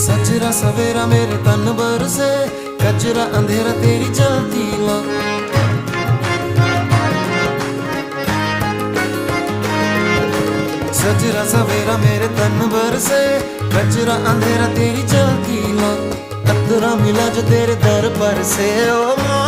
सजरा सवेरा मेरे तन बरसे, कचरा अंधेरा तेरी जलती ला। सजरा सवेरा मेरे तन बरसे, कचरा अंधेरा तेरी जलती ला। अतरा मिला जो तेरे दर पर से, ओ